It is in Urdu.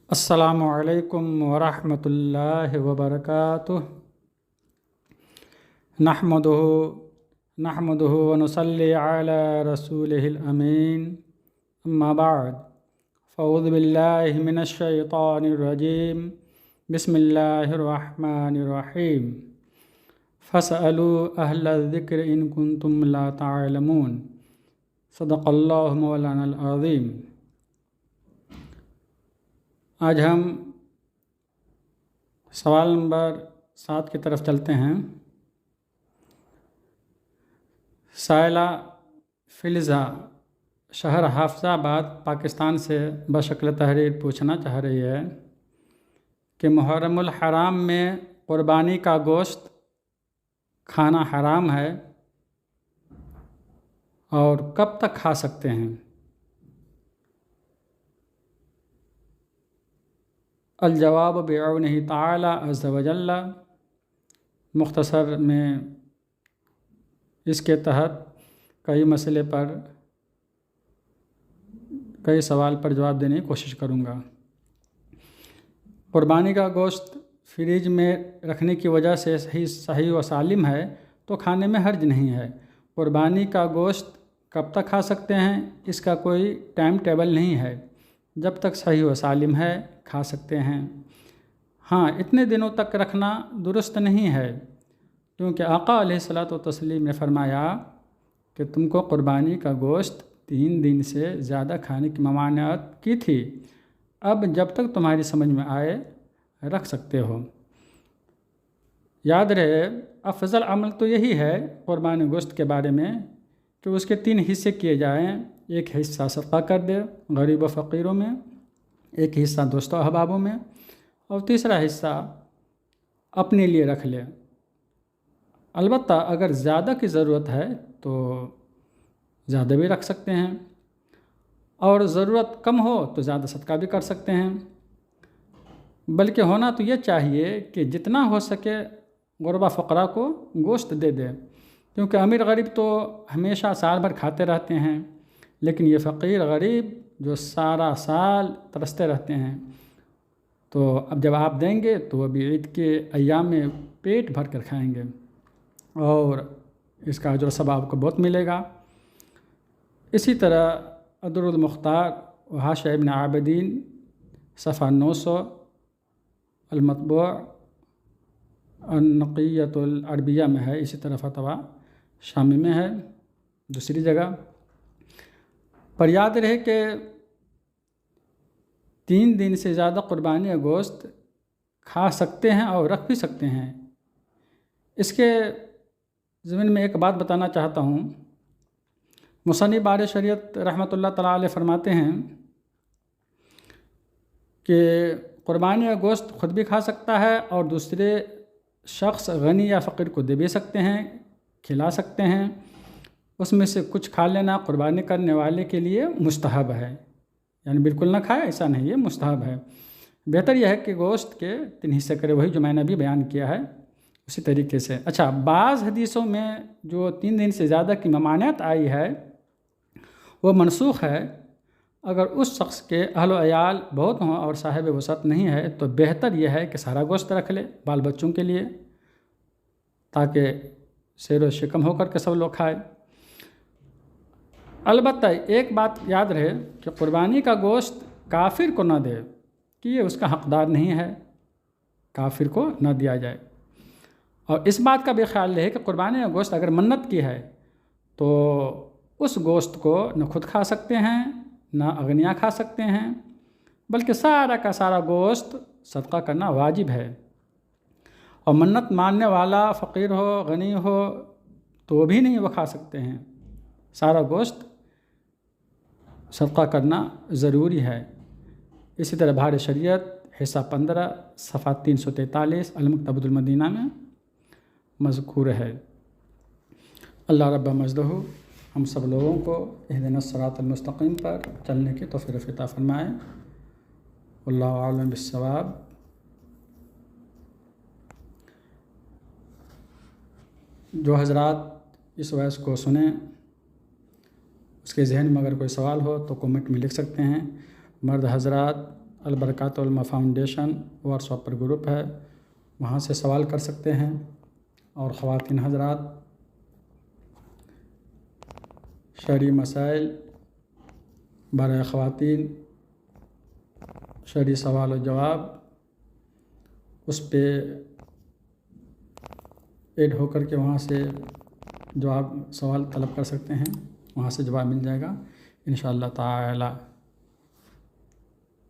السلام علیکم ورحمۃ اللہ وبرکاتہ۔ نحمدہ ونصلی علی رسولہ الامین، اما بعد فاعوذ باللہ من الشیطان الرجیم، بسم اللہ الرحمن الرحیم۔ فاسألوا اہل الذکر ان کنتم لا تعلمون، صدق اللہ مولانا العظیم۔ آج ہم سوال نمبر 7 کی طرف چلتے ہیں۔ سائلہ فلزا شہر حافظ آباد پاکستان سے بشکل تحریر پوچھنا چاہ رہی ہے کہ محرم الحرام میں قربانی کا گوشت کھانا حرام ہے اور کب تک کھا سکتے ہیں؟ الجواب بعونہ تعالی عز وجل۔ مختصر میں اس کے تحت کئی سوال پر جواب دینے کی کوشش کروں گا۔ قربانی کا گوشت فریج میں رکھنے کی وجہ سے صحیح و سالم ہے تو کھانے میں حرج نہیں ہے۔ قربانی کا گوشت کب تک کھا سکتے ہیں، اس کا کوئی ٹائم ٹیبل نہیں ہے، جب تک صحیح و سالم ہے کھا سکتے ہیں۔ ہاں، اتنے دنوں تک رکھنا درست نہیں ہے، کیونکہ آقا علیہ الصلاۃ والتسلیم نے فرمایا کہ تم کو قربانی کا گوشت 3 دن سے زیادہ کھانے کی ممانعت کی تھی، اب جب تک تمہاری سمجھ میں آئے رکھ سکتے ہو۔ یاد رہے، افضل عمل تو یہی ہے قربانی گوشت کے بارے میں کہ اس کے 3 حصے کیے جائیں۔ ایک حصہ صدقہ کر دے غریب و فقیروں میں، ایک حصہ دوست و احبابوں میں، اور تیسرا حصہ اپنے لیے رکھ لے۔ البتہ اگر زیادہ کی ضرورت ہے تو زیادہ بھی رکھ سکتے ہیں، اور ضرورت کم ہو تو زیادہ صدقہ بھی کر سکتے ہیں۔ بلکہ ہونا تو یہ چاہیے کہ جتنا ہو سکے غربا فقراء کو گوشت دے دے، کیونکہ امیر غریب تو ہمیشہ سال بھر کھاتے رہتے ہیں، لیکن یہ فقیر غریب جو سارا سال ترستے رہتے ہیں، تو اب جب آپ دیں گے تو وہ بھی عید کے ایام میں پیٹ بھر کر کھائیں گے، اور اس کا اجر و ثواب آپ کو بہت ملے گا۔ اسی طرح الدر المختار و حاشیہ ابن عابدین صفحہ 900، المطبوع النقیۃ العربیہ میں ہے، اسی طرح فتویٰ شامی میں ہے دوسری جگہ پر۔ یاد رہے کہ 3 دن سے زیادہ قربانی گوشت کھا سکتے ہیں اور رکھ بھی سکتے ہیں۔ اس کے ضمن میں ایک بات بتانا چاہتا ہوں۔ مصنف بار شریعت رحمۃ اللہ تعالی علیہ فرماتے ہیں کہ قربانی کا گوشت خود بھی کھا سکتا ہے اور دوسرے شخص غنی یا فقیر کو دے بھی سکتے ہیں، کھلا سکتے ہیں۔ اس میں سے کچھ کھا لینا قربانی کرنے والے کے لیے مستحب ہے، یعنی بالکل نہ کھائے ایسا نہیں ہے، مستحب ہے۔ بہتر یہ ہے کہ گوشت کے 3 حصے کرے، وہی جو میں نے ابھی بیان کیا ہے اسی طریقے سے۔ اچھا، بعض حدیثوں میں جو 3 دن سے زیادہ کی ممانعت آئی ہے وہ منسوخ ہے۔ اگر اس شخص کے اہل و عیال بہت ہوں اور صاحب وسعت نہیں ہے تو بہتر یہ ہے کہ سارا گوشت رکھ لے بال بچوں کے لیے، تاکہ سیر و شکم ہو کر کے سب لوگ کھائے۔ البتہ ایک بات یاد رہے کہ قربانی کا گوشت کافر کو نہ دے، کہ یہ اس کا حقدار نہیں ہے، کافر کو نہ دیا جائے۔ اور اس بات کا بھی خیال رہے کہ قربانی کا گوشت اگر منت کی ہے تو اس گوشت کو نہ خود کھا سکتے ہیں نہ اغنیا کھا سکتے ہیں، بلکہ سارا کا سارا گوشت صدقہ کرنا واجب ہے۔ اور منت ماننے والا فقیر ہو غنی ہو تو بھی نہیں وہ کھا سکتے ہیں، سارا گوشت صدقہ کرنا ضروری ہے۔ اسی طرح بار شریعت حصہ 15 صفحہ 343 المکتبۃ المدینہ میں مذکور ہے۔ اللہ رب مجدہ ہم سب لوگوں کو اہدنا الصراط المستقیم پر چلنے کی توفیق عطا فرمائے۔ واللہ اعلم بالصواب۔ جو حضرات اس وائس کو سنیں، اس کے ذہن میں اگر کوئی سوال ہو تو کمنٹ میں لکھ سکتے ہیں۔ مرد حضرات البرکات علماء فاؤنڈیشن واٹس ایپ پر گروپ ہے، وہاں سے سوال کر سکتے ہیں۔ اور خواتین حضرات شرعی مسائل برائے خواتین، شرعی سوال و جواب اس پہ ایڈ ہو کر کے وہاں سے جواب سوال طلب کر سکتے ہیں، وہاں سے جواب مل جائے گا انشاءاللہ تعالی۔